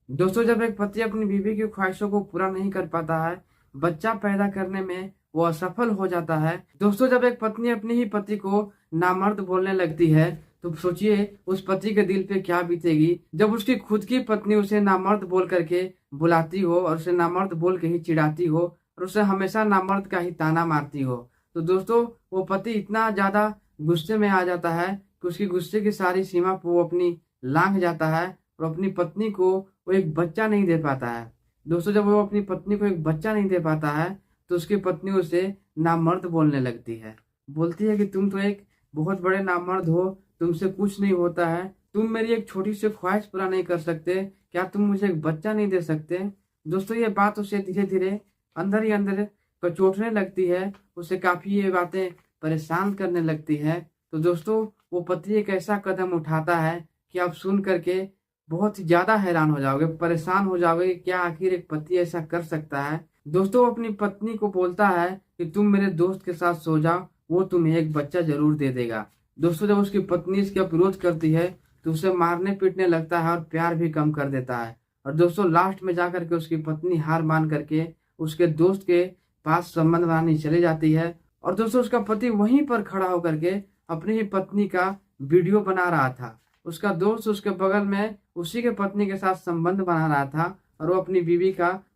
दोस्तों, जब एक पति अपनी बीवी की ख्वाहिशों को पूरा नहीं कर पाता है, बच्चा पैदा करने में वो असफल हो जाता है। दोस्तों, जब एक पत्नी अपने ही पति को नामर्द बोलने लगती है, तो सोचिए उस पति के दिल पे क्या बीतेगी जब उसकी खुद की पत्नी उसे नामर्द बोल करके बुलाती हो और उसे नामर्द बोल के ही चिढ़ाती हो और उसे हमेशा नामर्द का ही ताना मारती हो। तो दोस्तों, वो पति इतना ज्यादा गुस्से में आ जाता है कि उसकी गुस्से की सारी सीमा को वो अपनी लांघ जाता है और अपनी पत्नी को वो एक बच्चा नहीं दे पाता है। दोस्तों, जब वो अपनी पत्नी को एक बच्चा नहीं दे पाता है, तो उसकी पत्नी उसे नामर्द बोलने लगती है। बोलती है कि तुम तो एक बहुत बड़े नामर्द हो, तुमसे कुछ नहीं होता है, तुम मेरी एक छोटी सी ख्वाहिश पूरा नहीं कर सकते, क्या तुम मुझे एक बच्चा नहीं दे सकते। दोस्तों, ये बात उसे धीरे धीरे अंदर ही अंदर कचोटने लगती है, उसे काफी ये बातें परेशान करने लगती है। तो दोस्तों, वो पति एक ऐसा कदम उठाता है कि आप सुन करके बहुत ही ज़्यादा हैरान हो जाओगे, परेशान हो जाओगे कि क्या आखिर एक पति ऐसा कर सकता है। दोस्तों, वो अपनी पत्नी को बोलता है कि तुम मेरे दोस्त के साथ सो जाओ, वो तुम्हें एक बच्चा जरूर दे देगा। दोस्तों, जब उसकी पत्नी इसका विरोध करती है, तो उसे मारने पीटने लगता है और प्यार भी कम कर देता है। और दोस्तों, लास्ट में जाकर के उसकी पत्नी हार मान करके उसके दोस्त के पास संबंध बनाने चली जाती है। और दोस्तों, उसका पति वहीं पर खड़ा होकर के अपनी ही पत्नी का वीडियो बना रहा था। उसका दोस्त उसके बगल में उसी के पत्नी के साथ संबंध बना रहा था और वो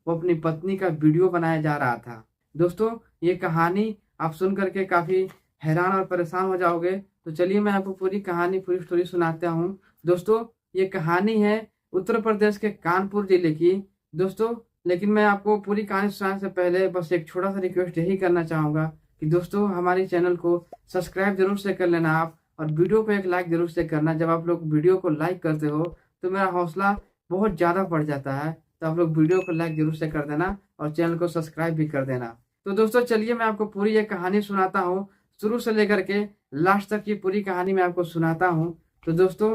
अपनी पत्नी का वीडियो बनाया जा रहा था। दोस्तों, ये कहानी आप सुन करके काफी हैरान और परेशान हो जाओगे। तो चलिए मैं आपको पूरी कहानी, पूरी स्टोरी सुनाता हूँ। दोस्तों, ये कहानी है उत्तर प्रदेश के कानपुर जिले की। दोस्तों, लेकिन मैं आपको पूरी कहानी सुनाने से पहले बस एक छोटा सा रिक्वेस्ट यही करना चाहूंगा कि दोस्तों, हमारे चैनल को सब्सक्राइब जरूर से कर लेना आप, और वीडियो को एक लाइक जरूर से करना। जब आप लोग वीडियो को लाइक करते हो तो मेरा हौसला बहुत ज़्यादा बढ़ जाता है। तो आप लोग वीडियो को लाइक जरूर से कर देना और चैनल को सब्सक्राइब भी कर देना। तो दोस्तों, चलिए मैं आपको पूरी ये कहानी सुनाता हूँ, शुरू से लेकर के लास्ट तक की पूरी कहानी मैं आपको सुनाता हूँ। तो दोस्तों,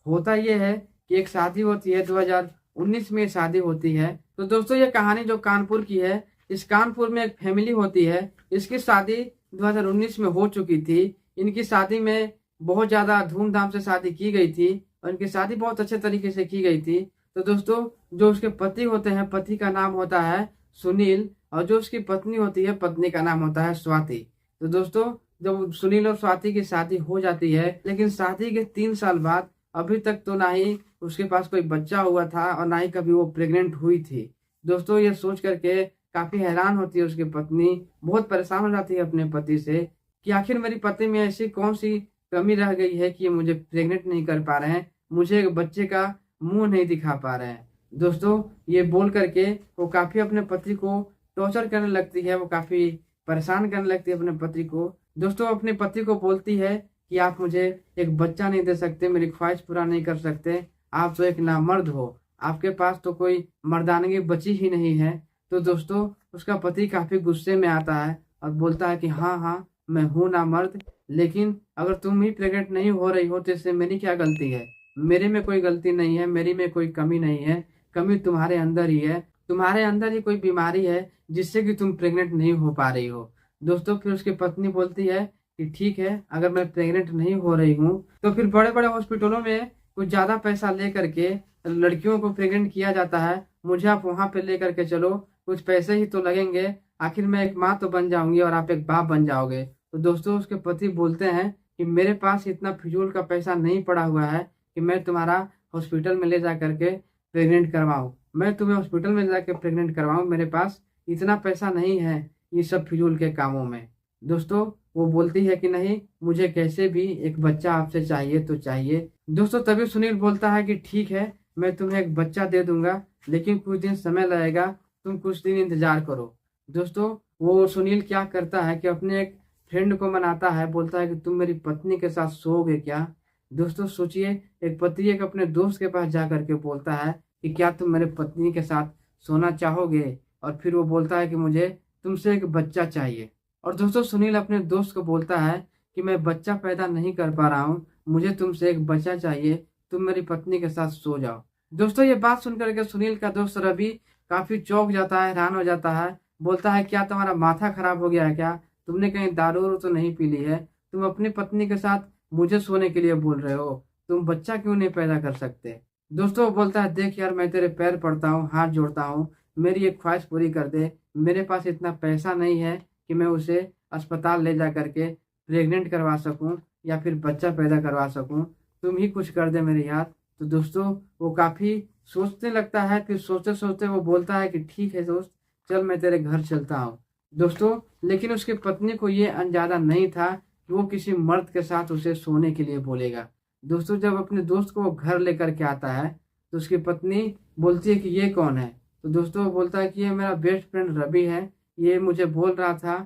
होता ये है कि एक शादी होती है, 2019 में शादी होती है। तो दोस्तों, ये कहानी जो कानपुर की है, इस कानपुर में एक फैमिली होती है। इसकी शादी 2019 में हो चुकी थी। इनकी शादी में बहुत ज्यादा धूमधाम से शादी की गई थी और इनकी शादी बहुत अच्छे तरीके से की गई थी। तो दोस्तों, जो उसके पति होते हैं, पति का नाम होता है सुनील, और जो उसकी पत्नी होती है, पत्नी का नाम होता है स्वाति। तो दोस्तों, जब सुनील और स्वाति की शादी हो जाती है, लेकिन शादी के 3 साल बाद अभी तक तो ना ही उसके पास कोई बच्चा हुआ था और ना ही कभी वो प्रेग्नेंट हुई थी। दोस्तों, ये सोच करके काफी हैरान होती है उसकी पत्नी, बहुत परेशान हो जाती है अपने पति से कि आखिर मेरी पति में ऐसी कौन सी कमी रह गई है कि ये मुझे प्रेग्नेंट नहीं कर पा रहे हैं, मुझे एक बच्चे का मुंह नहीं दिखा पा रहे हैं। दोस्तों, ये बोल करके वो काफी अपने पति को टॉर्चर करने लगती है, वो काफी परेशान करने लगती है अपने पति को। दोस्तों, अपने पति को बोलती है कि आप मुझे एक बच्चा नहीं दे सकते, मेरी ख्वाहिश पूरा नहीं कर सकते, आप तो एक नामर्द हो, आपके पास तो कोई मर्दानगी बची ही नहीं है। तो दोस्तों, उसका पति काफी गुस्से में आता है और बोलता है कि हाँ हाँ, मैं हूं नामर्द, लेकिन अगर तुम ही प्रेग्नेंट नहीं हो रही हो तो इससे मेरी क्या गलती है। मेरे में कोई गलती नहीं है, मेरी में कोई कमी नहीं है, कमी तुम्हारे अंदर ही है, तुम्हारे अंदर ही कोई बीमारी है जिससे कि तुम प्रेग्नेंट नहीं हो पा रही हो। दोस्तों, फिर उसकी पत्नी बोलती है कि ठीक है, अगर मैं प्रेग्नेंट नहीं हो रही हूँ तो फिर बड़े बड़े हॉस्पिटलों में कुछ ज्यादा पैसा ले करके लड़कियों को प्रेग्नेंट किया जाता है, मुझे आप वहां पे ले करके चलो, कुछ पैसे ही तो लगेंगे, आखिर मैं एक माँ तो बन जाऊंगी और आप एक बाप बन जाओगे। तो दोस्तों, उसके पति बोलते हैं कि मेरे पास इतना फिजूल का पैसा नहीं पड़ा हुआ है कि मैं तुम्हारा हॉस्पिटल में ले जा करके प्रेग्नेंट करवाऊं, मैं तुम्हें हॉस्पिटल में जाकर प्रेग्नेंट करवाऊं, मेरे पास इतना पैसा नहीं है ये सब फिजूल के कामों में। दोस्तों, वो बोलती है कि नहीं, मुझे कैसे भी एक बच्चा आपसे चाहिए तो चाहिए। दोस्तों, तभी सुनील बोलता है कि ठीक है, मैं तुम्हें एक बच्चा दे दूंगा, लेकिन कुछ दिन समय लगेगा, तुम कुछ दिन इंतजार करो। दोस्तों, वो सुनील क्या करता है कि अपने एक फ्रेंड को मनाता है, बोलता है कि तुम मेरी पत्नी के साथ सोओगे क्या। दोस्तों, सोचिए, एक पति एक अपने दोस्त के पास जा करके बोलता है कि क्या तुम मेरे पत्नी के साथ सोना चाहोगे, और फिर वो बोलता है कि मुझे तुमसे एक बच्चा चाहिए। और दोस्तों, सुनील अपने दोस्त को बोलता है कि मैं बच्चा पैदा नहीं कर पा रहा हूँ, मुझे तुमसे एक बच्चा चाहिए, तुम मेरी पत्नी के साथ सो जाओ। दोस्तों, ये बात सुनकर के सुनील का दोस्त रवि काफी चौंक जाता है, हैरान हो जाता है, बोलता है क्या तुम्हारा माथा खराब हो गया है क्या, तुमने कहीं दारू वारू तो नहीं पी ली है, तुम अपनी पत्नी के साथ मुझे सोने के लिए बोल रहे हो, तुम बच्चा क्यों नहीं पैदा कर सकते। दोस्तों वो बोलता है, देख यार मैं तेरे पैर पड़ता हूँ, हाथ जोड़ता हूँ, मेरी एक ख्वाहिश पूरी कर दे। मेरे पास इतना पैसा नहीं है कि मैं उसे अस्पताल ले जा करके प्रेग्नेंट करवा सकूं या फिर बच्चा पैदा करवा सकूं। तुम ही कुछ कर दे मेरे यार। तो दोस्तों वो काफ़ी सोचने लगता है, फिर सोचते सोचते वो बोलता है कि ठीक है दोस्त, चल मैं तेरे घर चलता हूँ। दोस्तों लेकिन उसकी पत्नी को ये अंदाजा नहीं था कि वो किसी मर्द के साथ उसे सोने के लिए बोलेगा। दोस्तों जब अपने दोस्त को वो घर लेकर के आता है तो उसकी पत्नी बोलती है कि ये कौन है। तो दोस्तों वो बोलता है कि ये मेरा बेस्ट फ्रेंड रवि है, ये मुझे बोल रहा था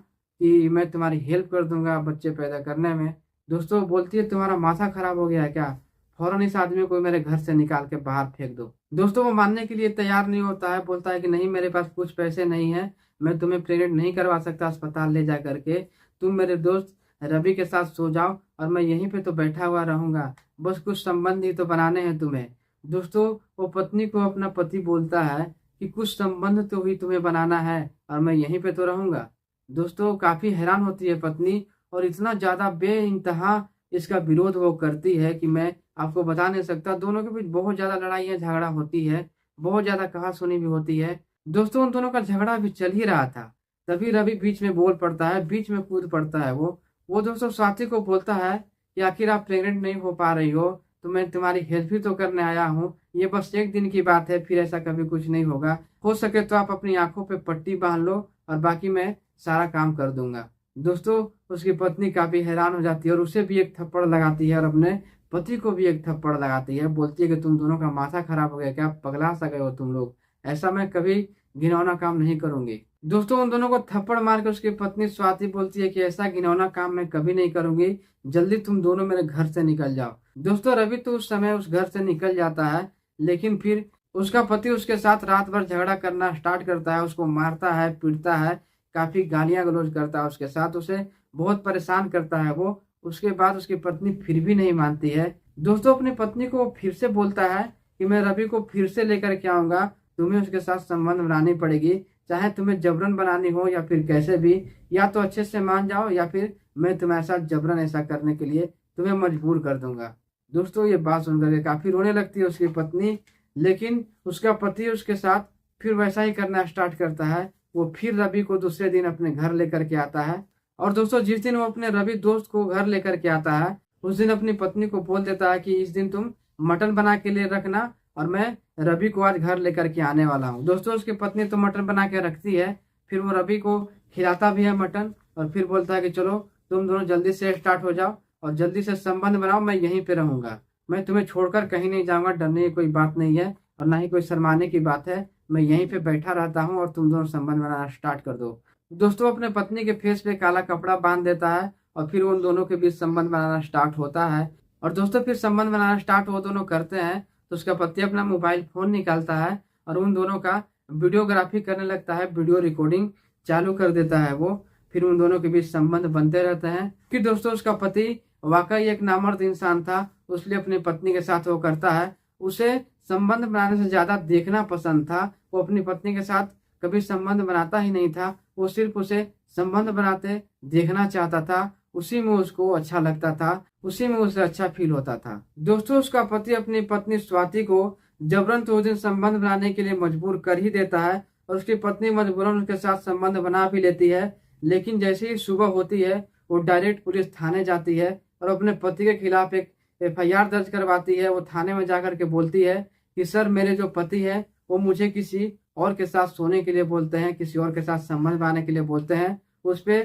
कि मैं तुम्हारी हेल्प कर दूंगा बच्चे पैदा करने में। दोस्तों वो बोलती है, तुम्हारा माथा खराब हो गया है क्या, फौरन इस आदमी को मेरे घर से निकाल के बाहर फेंक दो। दोस्तों वो मानने के लिए तैयार नहीं होता है, बोलता है कि नहीं मेरे पास कुछ पैसे नहीं है, मैं तुम्हें प्रेग्नेंट नहीं करवा सकता अस्पताल ले जा करके। तुम मेरे दोस्त रवि के साथ सो जाओ और मैं यहीं पे तो बैठा हुआ रहूंगा, बस कुछ संबंध ही तो बनाने हैं तुम्हें। दोस्तों वो पत्नी को अपना पति बोलता है कि कुछ संबंध तो ही तुम्हें बनाना है और मैं यहीं पे तो रहूंगा। दोस्तों काफी हैरान होती है पत्नी और इतना ज्यादा बेइंतहा इसका विरोध वो करती है कि मैं आपको बता नहीं सकता। दोनों के बीच बहुत ज्यादा लड़ाई झगड़ा होती है, बहुत ज्यादा कहा सुनी भी होती है। दोस्तों उन दोनों का झगड़ा भी चल ही रहा था, तभी रवि बीच में बोल पड़ता है, बीच में कूद पड़ता है। वो दोस्तों स्वाति को बोलता है कि आखिर आप प्रेग्नेंट नहीं हो पा रही हो तो मैं तुम्हारी हेल्प ही तो करने आया हूँ, ये बस एक दिन की बात है, फिर ऐसा कभी कुछ नहीं होगा। हो सके तो आप अपनी आंखों पे पट्टी बांध लो और बाकी मैं सारा काम कर दूंगा। दोस्तों उसकी पत्नी काफी हैरान हो जाती है और उसे भी एक थप्पड़ लगाती है और अपने पति को भी एक थप्पड़ लगाती है। बोलती है कि तुम दोनों का माथा खराब हो गया क्या, पगला सा गए हो तुम लोग, ऐसा मैं कभी घिनौना काम नहीं करूंगी। दोस्तों उन दोनों को थप्पड़ मार के उसकी पत्नी स्वाति बोलती है कि ऐसा घिनौना काम मैं कभी नहीं करूंगी, जल्दी तुम दोनों मेरे घर से निकल जाओ। दोस्तों रवि तो उस समय उस घर से निकल जाता है, लेकिन फिर उसका पति उसके साथ रात भर झगड़ा करना स्टार्ट करता है, उसको मारता है, पीटता है, काफी गालियां गलौज करता है उसके साथ, उसे बहुत परेशान करता है वो। उसके बाद उसकी पत्नी फिर भी नहीं मानती है। दोस्तों अपनी पत्नी को फिर से बोलता है कि मैं रवि को फिर से लेकर के आऊंगा, तुम्हें उसके साथ संबंध बनानी पड़ेगी, चाहे तुम्हें जबरन बनानी हो या फिर कैसे भी, या तो अच्छे से मान जाओ या फिर मैं तुम्हारे साथ जबरन ऐसा करने के लिए तुम्हें मजबूर कर दूंगा। दोस्तों ये बात सुनकर के काफी रोने लगती है उसकी पत्नी, लेकिन उसका पति उसके साथ फिर वैसा ही करना स्टार्ट करता है। वो फिर रवि को दूसरे दिन अपने घर लेकर के आता है और दोस्तों जिस दिन वो अपने रवि दोस्त को घर लेकर के आता है उस दिन अपनी पत्नी को बोल देता है कि इस दिन तुम मटन बना के लिए रखना और मैं रवि को आज घर लेकर के आने वाला हूँ। दोस्तों उसकी पत्नी तो मटन बना के रखती है, फिर वो रवि को खिलाता भी है मटन और फिर बोलता है कि चलो तुम दोनों जल्दी से स्टार्ट हो जाओ और जल्दी से संबंध बनाओ, मैं यहीं पे रहूंगा, मैं तुम्हें छोड़कर कहीं नहीं जाऊंगा, डरने की कोई बात नहीं है और ना ही कोई शर्माने की बात है, मैं यहीं पे बैठा रहता हूँ और तुम दोनों संबंध बनाना स्टार्ट कर दो। दोस्तों अपने पत्नी के फेस पे काला कपड़ा बांध देता है और फिर उन दोनों के बीच संबंध बनाना स्टार्ट होता है। और दोस्तों फिर संबंध बनाना स्टार्ट वो दोनों करते हैं तो उसका पति अपना मोबाइल फोन निकालता है और उन दोनों का वीडियोग्राफी करने लगता है, वीडियो रिकॉर्डिंग चालू कर देता है वो। फिर उन दोनों के बीच संबंध बनते रहते हैं। फिर दोस्तों उसका पति वाकई एक नामर्द इंसान था, उसलिए अपनी पत्नी के साथ वो करता है। उसे संबंध बनाने से ज्यादा देखना पसंद था, वो अपनी पत्नी के साथ कभी संबंध बनाता ही नहीं था, वो सिर्फ उसे संबंध बनाते देखना चाहता था, उसी में उसको अच्छा लगता था, उसी में उसे अच्छा फील होता था। दोस्तों उसका पति अपनी पत्नी स्वाति को जबरन तो उस दिन संबंध बनाने के लिए मजबूर कर ही देता है और उसकी पत्नी मजबूरन उसके साथ संबंध बना भी लेती है। लेकिन जैसे ही सुबह होती है वो डायरेक्ट पुलिस थाने जाती है और अपने पति के खिलाफ एक FIR दर्ज करवाती है। वो थाने में जाकर के बोलती है कि सर मेरे जो पति है वो मुझे किसी और के साथ सोने के लिए बोलते हैं, किसी और के साथ संबंध बनाने के लिए बोलते हैं। उस पे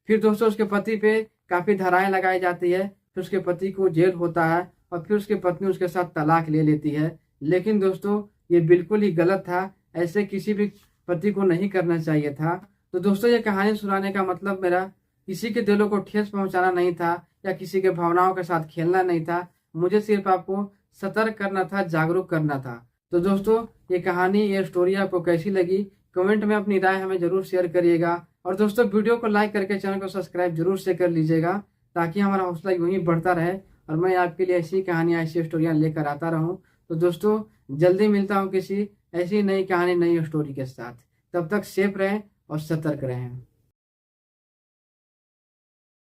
फिर दोस्तों उसके पति पे काफी धाराएं लगाई जाती है, फिर उसके पति को जेल होता है और फिर उसकी पत्नी उसके साथ तलाक ले लेती है। लेकिन दोस्तों ये बिल्कुल ही गलत था, ऐसे किसी भी पति को नहीं करना चाहिए था। तो दोस्तों ये कहानी सुनाने का मतलब मेरा किसी के दिलों को ठेस पहुंचाना नहीं था या किसी के भावनाओं के साथ खेलना नहीं था, मुझे सिर्फ आपको सतर्क करना था, जागरूक करना था। तो दोस्तों ये कहानी, ये स्टोरी आपको कैसी लगी कमेंट में अपनी राय हमें जरूर शेयर करिएगा और दोस्तों वीडियो को लाइक करके चैनल को सब्सक्राइब जरूर से कर लीजिएगा ताकि हमारा हौसला यूं ही बढ़ता रहे और मैं आपके लिए ऐसी कहानियां, ऐसी स्टोरियां लेकर आता रहूं। तो दोस्तों जल्दी मिलता हूं किसी ऐसी नई कहानी, नई स्टोरी के साथ। तब तक सेफ रहें और सतर्क रहें।